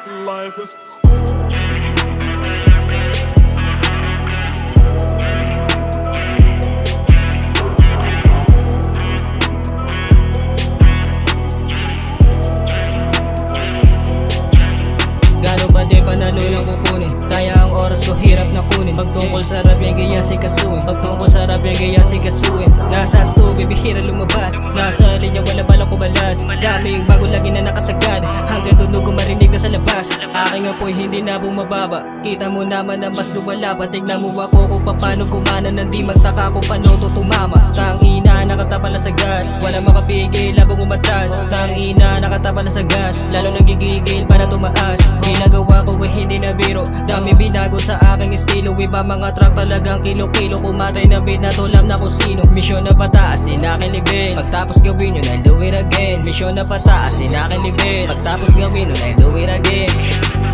Life is Gano ba di panalo lang kukunin? Kaya ang oras ko hirap na kunin. Pagtungkol sa rap yung gaya si kasuin. Pagtungkol sa rap yung gaya si kasuin. Nasa sto, bibihira lumabas. Nasa linya wala balang kumalas. Daming bago lagi na nakasagad. Hanggang tunog ko marinig na sa labas. Aking apoy hindi na bumababa. Kita mo naman na mas lumalapa. Tignan mo ako kung paano gumana. Nang di magtaka kung paano to tumama. Tangina nakatapala sa gas. Wala makapigil labang umatras. Tangina nakatapala sa gas. Lalo nagigigil para tumaas. Ginagawa ko hindi na biro. Dami binago sa aking estilo. Iba mga track talagang kilo-kilo. Kumatay na beat na tulam na kung sino. Misyon na pataas, sinakilibin. Pagtapos gawin yun, I'll do it again. Misyon na pataas, sinakilibin. Pagtapos gawin yun, I'll do it again.